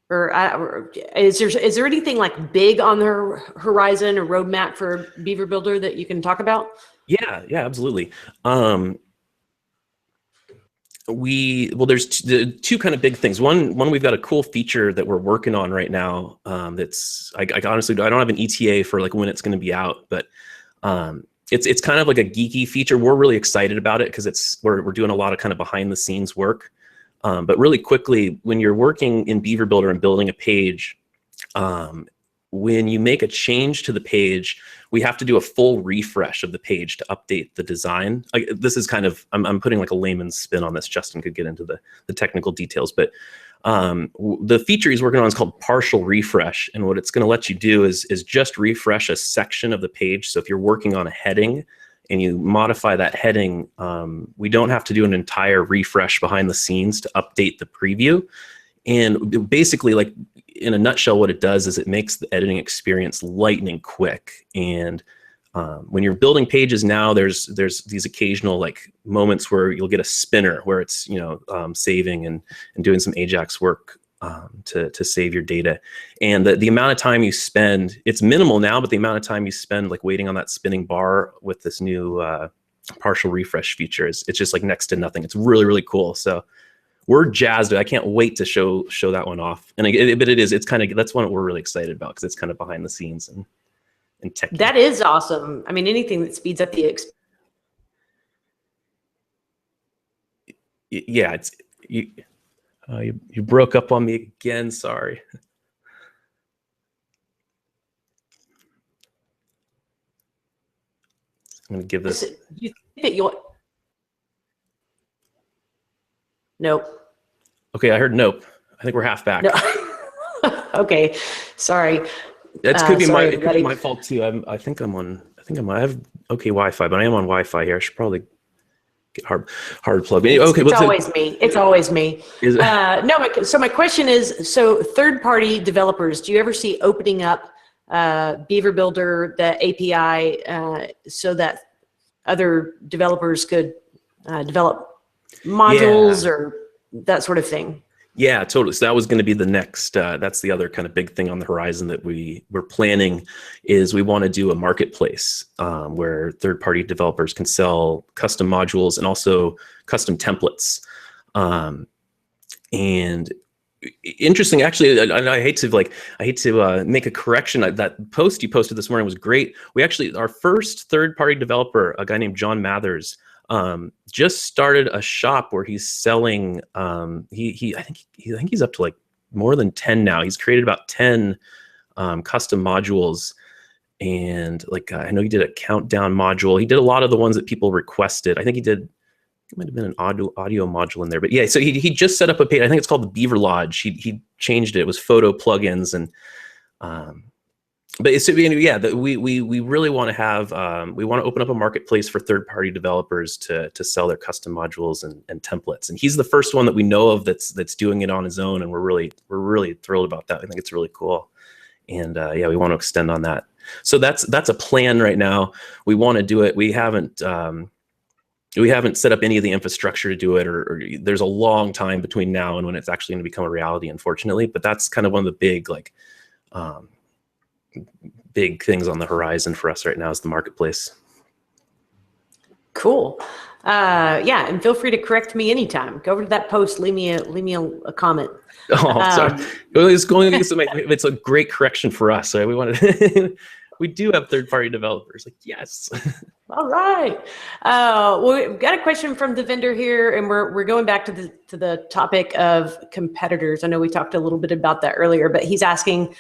or is there anything like big on the horizon or roadmap for Beaver Builder that you can talk about? Yeah, absolutely. There's two kind of big things. One, we've got a cool feature that we're working on right now. That's I honestly I don't have an ETA for like when it's going to be out, but it's kind of like a geeky feature. We're really excited about it because we're doing a lot of kind of behind the scenes work. But really quickly, when you're working in Beaver Builder and building a page, when you make a change to the page, we have to do a full refresh of the page to update the design. This is kind of, I'm putting like a layman's spin on this. Justin could get into the technical details, but the feature he's working on is called partial refresh. And what it's going to let you do is just refresh a section of the page. So if you're working on a heading and you modify that heading, we don't have to do an entire refresh behind the scenes to update the preview. And basically, like in a nutshell, what it does is it makes the editing experience lightning quick. And when you're building pages now, there's these occasional like moments where you'll get a spinner where it's saving and doing some Ajax work to save your data. And the amount of time you spend, it's minimal now, but the amount of time you spend like waiting on that spinning bar with this new partial refresh feature it's just like next to nothing. It's really, really cool. So we're jazzed. I can't wait to show that one off. And but it's kind of, that's one we're really excited about because it's kind of behind the scenes and tech. That is awesome. I mean, anything that speeds up the experience. Yeah, you broke up on me again. Sorry. I'm going to give this. You think that you'll... Nope. Okay, I heard nope. I think we're half back. No. Okay, sorry. That could be my fault too. I have okay Wi-Fi, but I am on Wi-Fi here. I should probably get hard plug. Okay, it's always me. It's always me. No, so my question is: so third-party developers, do you ever see opening up Beaver Builder, the API, so that other developers could develop modules or that sort of thing? Yeah, totally. So that was going to be the next, that's the other kind of big thing on the horizon that we're planning is we want to do a marketplace where third-party developers can sell custom modules and also custom templates. And interesting, actually, I hate to make a correction. That post you posted this morning was great. Our first third-party developer, a guy named John Mathers, just started a shop where he's selling. I think he's up to like more than 10 now. He's created about 10 custom modules, and like I know he did a countdown module. He did a lot of the ones that people requested. I think it might have been an audio module in there, but yeah. So he just set up a page. I think it's called the Beaver Lodge. He changed it. It was photo plugins and. But it's, yeah, we really want to have, we want to open up a marketplace for third-party developers to sell their custom modules and templates. And he's the first one that we know of that's doing it on his own, and we're really thrilled about that. I think it's really cool, and yeah, we want to extend on that. So that's a plan right now. We want to do it. We haven't set up any of the infrastructure to do it, or there's a long time between now and when it's actually going to become a reality, unfortunately. But that's kind of one of the big big things on the horizon for us right now is the marketplace. Cool. Yeah, and feel free to correct me anytime. Go over to that post, leave me a comment. Oh, sorry. It's a great correction for us. So we wanted we do have third-party developers. Like, yes. All right. Well, we've got a question from the vendor here, and we're going back to the topic of competitors. I know we talked a little bit about that earlier, but he's asking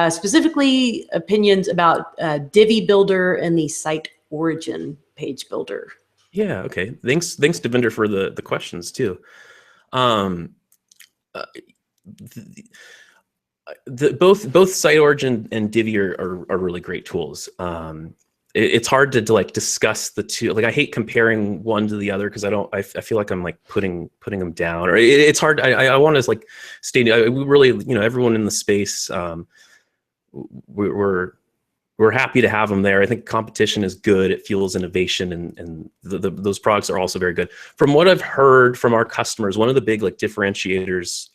specifically opinions about Divi Builder and the Site Origin Page Builder. Yeah. Okay. Thanks to vendor for the questions too. Both Site Origin and Divi are really great tools. It's hard to like discuss the two. Like, I hate comparing one to the other because I feel like I'm like putting them down, or it's hard. I want to like stay. We really, everyone in the space, we're happy to have them there. I think competition is good. It fuels innovation, and those products are also very good. From what I've heard from our customers, one of the big like differentiators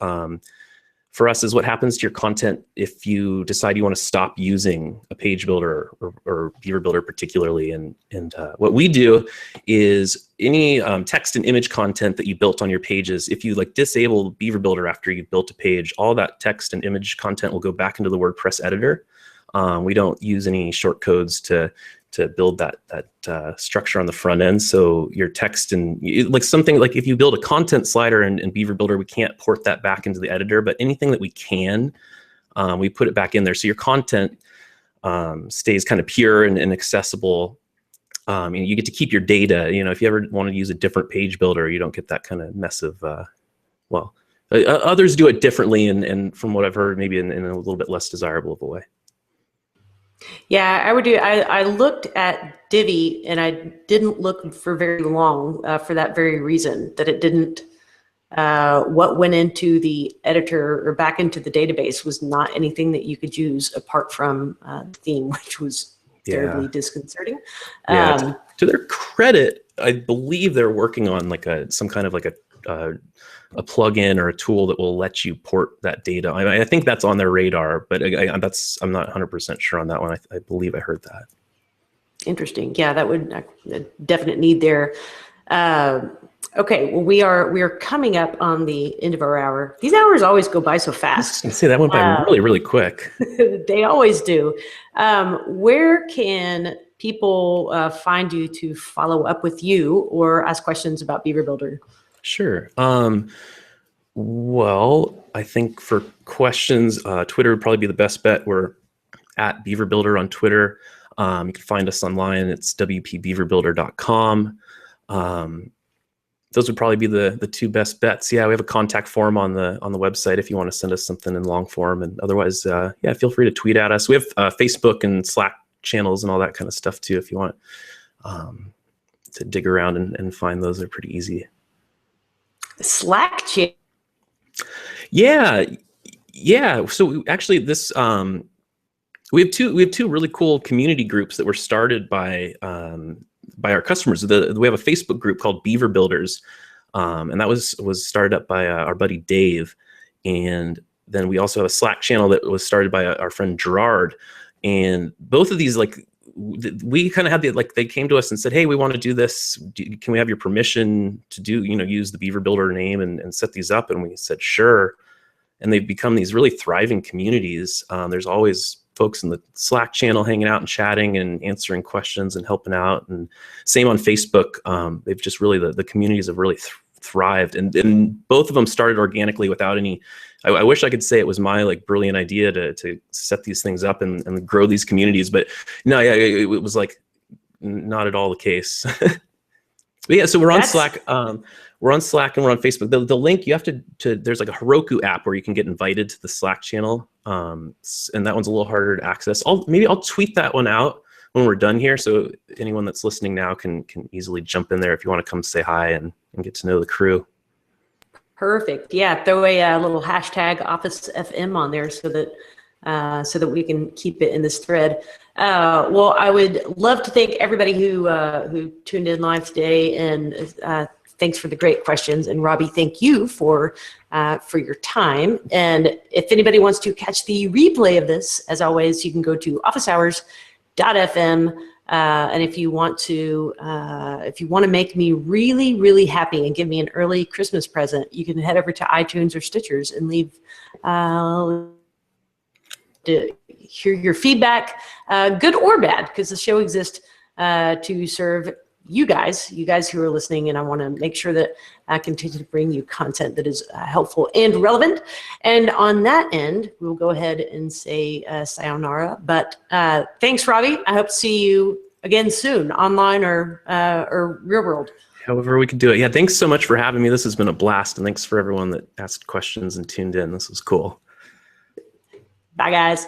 for us is what happens to your content if you decide you want to stop using a page builder or Beaver Builder particularly. And what we do is any text and image content that you built on your pages, if you like disable Beaver Builder after you built a page, all that text and image content will go back into the WordPress editor. We don't use any short codes to build that structure on the front end. So your text and like something like if you build a content slider in Beaver Builder, we can't port that back into the editor, but anything that we can, we put it back in there. So your content stays kind of pure and accessible. And you get to keep your data. If you ever want to use a different page builder, you don't get that kind of mess of, others do it differently. And from what I've heard, maybe in a little bit less desirable of a way. Yeah, I looked at Divi and I didn't look for very long for that very reason, that it didn't, what went into the editor or back into the database was not anything that you could use apart from the theme, which was terribly disconcerting. Yeah, to their credit, I believe they're working on like some kind of like a plugin or a tool that will let you port that data. I think that's on their radar, but I'm not 100% sure on that one. I believe I heard that. Interesting. Yeah, that would a definite need there. Okay, well, we are coming up on the end of our hour. These hours always go by so fast. I say that went by really, really quick. They always do. Where can people find you to follow up with you or ask questions about Beaver Builder? Sure. Well, I think for questions, Twitter would probably be the best bet. We're at Beaver Builder on Twitter. You can find us online. It's wpbeaverbuilder.com. Those would probably be the two best bets. Yeah, we have a contact form on the website if you want to send us something in long form. And otherwise, yeah, feel free to tweet at us. We have Facebook and Slack channels and all that kind of stuff too. If you want to dig around and find those, they're pretty easy. Slack channel. Yeah. So actually, this we have two really cool community groups that were started by our customers. We have a Facebook group called Beaver Builders, and that was started up by our buddy Dave, and then we also have a Slack channel that was started by our friend Gerard. And both of these, like, we kind of had they came to us and said, hey, we want to do this. Can we have your permission to use the Beaver Builder name and set these up? And we said, sure. And they've become these really thriving communities. There's always folks in the Slack channel hanging out and chatting and answering questions and helping out. And same on Facebook. They've just really, the communities have really thrived. And both of them started organically without any, I wish I could say it was my like brilliant idea to set these things up and grow these communities, but no, yeah, it was like not at all the case. But yeah, so we're on Slack. We're on Slack and we're on Facebook. The link, you have to there's like a Heroku app where you can get invited to the Slack channel. And that one's a little harder to access. Maybe I'll tweet that one out when we're done here. So anyone that's listening now can easily jump in there if you want to come say hi and get to know the crew. Perfect. Yeah, throw a little hashtag Office FM on there so that we can keep it in this thread. Well, I would love to thank everybody who tuned in live today, and thanks for the great questions. And Robby, thank you for your time. And if anybody wants to catch the replay of this, as always, you can go to officehours.fm. And if you want to make me really, really happy and give me an early Christmas present, you can head over to iTunes or Stitchers and leave to hear your feedback, good or bad, because the show exists to serve you guys who are listening, and I want to make sure that I continue to bring you content that is helpful and relevant. And on that end, we'll go ahead and say sayonara. But thanks, Robby. I hope to see you again soon, online or real world. However we can do it. Yeah, thanks so much for having me. This has been a blast, and thanks for everyone that asked questions and tuned in. This was cool. Bye, guys.